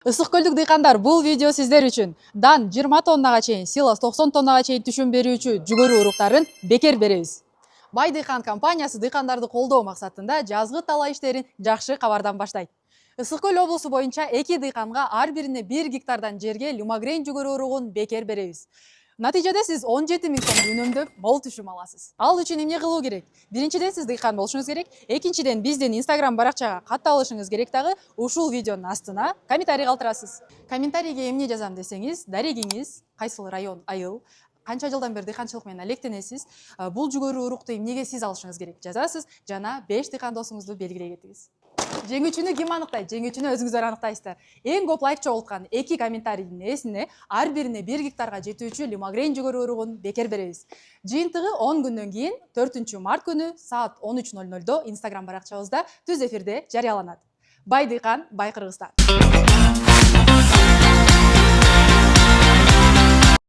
Ысык-Көлдүк дыйкандар, бул видео сиздер үчүн. Дан 20 тоннага чейин, силос 90 тоннага чейин түшүм берүүчү жүгөрү уруктарын бекер беребиз. Бай Дыйкан компаниясы дыйкандарды колдоо максатында жазгы талаа иштерин жакшы кабардан баштайт. Ысык-Көл облусу боюнча 2 дыйканга ар бирине 1 гектардан жерге Limagrain жүгөрү уругун бекер беребиз. Натыйжада сиз 17 000 сом үнөмдөп мол түшүм аласыз. Ал үчүн эмне кылуу керек? Биринчиден сиз дыйкан болушуңуз керек. Экинчиден биздин Instagram баракчага катталышыңыз керек дагы. Ушул видеонун астына комментарий калтырасыз. Комментарийге эмне жазам десеңиз, дарегиңиз, кайсыл район, айыл, канча жылдан бери дыйканчылык менен алектенесиз, бул жүгөрү урукту эмнеге сиз алышыңыз керек жазасыз жана 5 дыйкан досуңузду белгилей кетиңиз. Жеңүүчүнү ким аныктайт? Жеңүүчүнү өзүңүздөр аныктайсыздар. Эң көп лайк чогулткан 2 комментарийдин эсине ар бирине 1 гектарга жетүүчү Limagrain жүгөрү уругун бекер беребиз. Жыйынтыгы 10 күндөн кийин 4 март күнү саат 13:00 Instagram баракчабызда түз эфирде жарыяланат. Бай Дыйкан, Бай Кыргызстан.